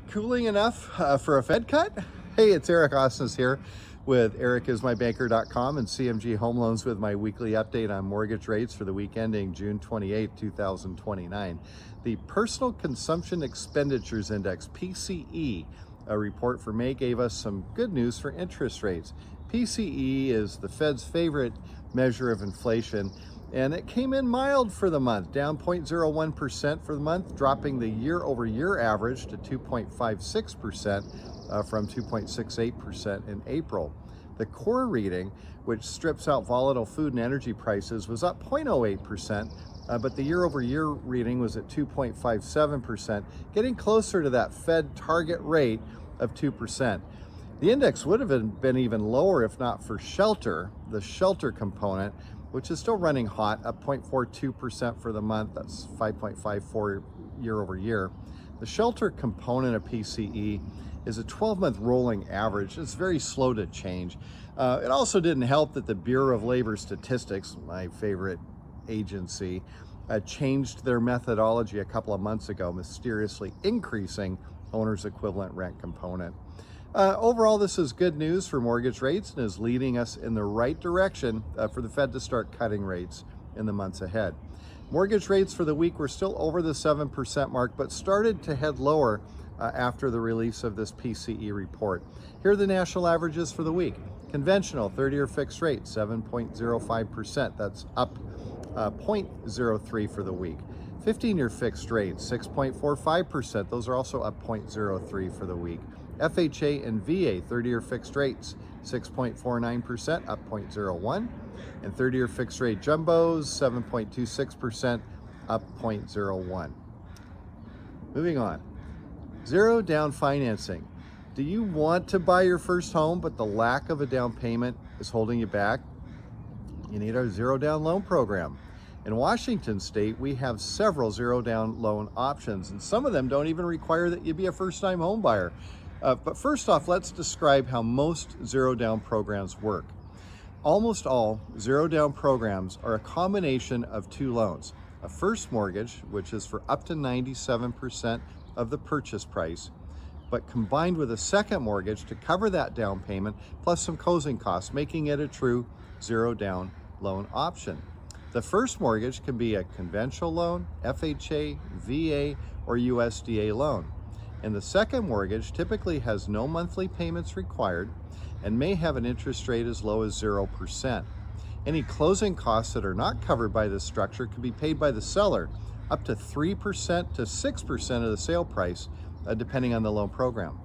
Cooling enough for a Fed cut? Hey, it's Eric Osnes here with ericismybanker.com and CMG Home Loans with my weekly update on mortgage rates for the week ending June 28, 2029. The Personal Consumption Expenditures Index, PCE, a report for May gave us some good news for interest rates. PCE is the Fed's favorite measure of inflation, and it came in mild for the month, down 0.01% for the month, dropping the year-over-year average to 2.56% from 2.68% in April. The core reading, which strips out volatile food and energy prices, was up 0.08%, but the year-over-year reading was at 2.57%, getting closer to that Fed target rate of 2%. The index would have been even lower if not for shelter, the shelter component, which is still running hot, up 0.42% for the month. That's 5.54 year over year. The shelter component of PCE is a 12-month rolling average. It's very slow to change. It also didn't help that the Bureau of Labor Statistics, my favorite agency, changed their methodology a couple of months ago, mysteriously increasing owner's equivalent rent component. Overall, this is good news for mortgage rates and is leading us in the right direction for the Fed to start cutting rates in the months ahead. Mortgage rates for the week were still over the 7% mark, but started to head lower after the release of this PCE report. Here are the national averages for the week. Conventional 30-year fixed rate, 7.05%. That's up 0.03 for the week. 15-year fixed rate, 6.45%. Those are also up 0.03 for the week. FHA and VA 30-year fixed rates, 6.49%, up 0.01. And 30-year fixed rate jumbos, 7.26%, up 0.01. Moving on. Zero down financing. Do you want to buy your first home, but the lack of a down payment is holding you back? You need our zero down loan program. In Washington State, we have several zero down loan options, and some of them don't even require that you be a first-time home buyer. But first off, let's describe how most zero down programs work. Almost all zero down programs are a combination of two loans. A first mortgage, which is for up to 97% of the purchase price, but combined with a second mortgage to cover that down payment, plus some closing costs, making it a true zero down loan option. The first mortgage can be a conventional loan, FHA, VA, or USDA loan. And the second mortgage typically has no monthly payments required and may have an interest rate as low as 0%. Any closing costs that are not covered by this structure can be paid by the seller, up to 3% to 6% of the sale price, depending on the loan program.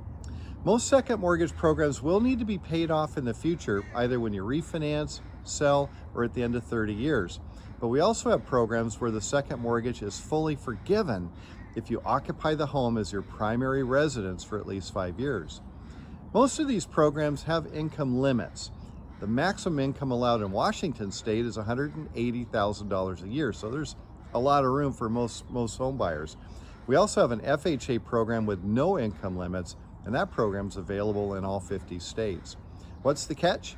Most second mortgage programs will need to be paid off in the future, either when you refinance, sell, or at the end of 30 years. But we also have programs where the second mortgage is fully forgiven if you occupy the home as your primary residence for at least 5 years. Most of these programs have income limits. The maximum income allowed in Washington State is $180,000 a year, so there's a lot of room for most home buyers. We also have an FHA program with no income limits, and that program's available in all 50 states. What's the catch?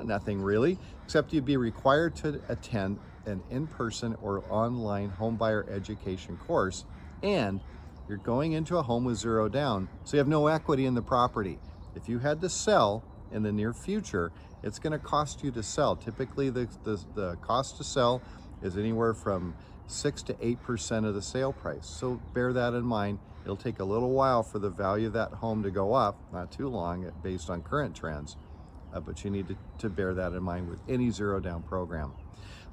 Nothing really, except you'd be required to attend an in-person or online homebuyer education course, and you're going into a home with zero down, so you have no equity in the property. If you had to sell in the near future, it's going to cost you to sell. Typically, the cost to sell is anywhere from 6 to 8% of the sale price. So bear that in mind. It'll take a little while for the value of that home to go up, not too long based on current trends, but you need to bear that in mind with any zero down program.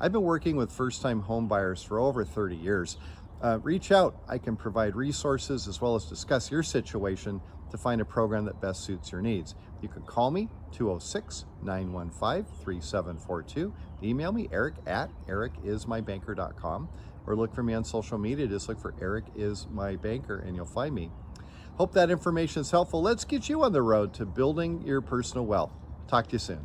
I've been working with first-time home buyers for over 30 years. Reach out. I can provide resources as well as discuss your situation to find a program that best suits your needs. You can call me, 206-915-3742. Email me, eric@ericismybanker.com, or look for me on social media. Just look for Eric is my banker and you'll find me. Hope that information is helpful. Let's get you on the road to building your personal wealth. Talk to you soon.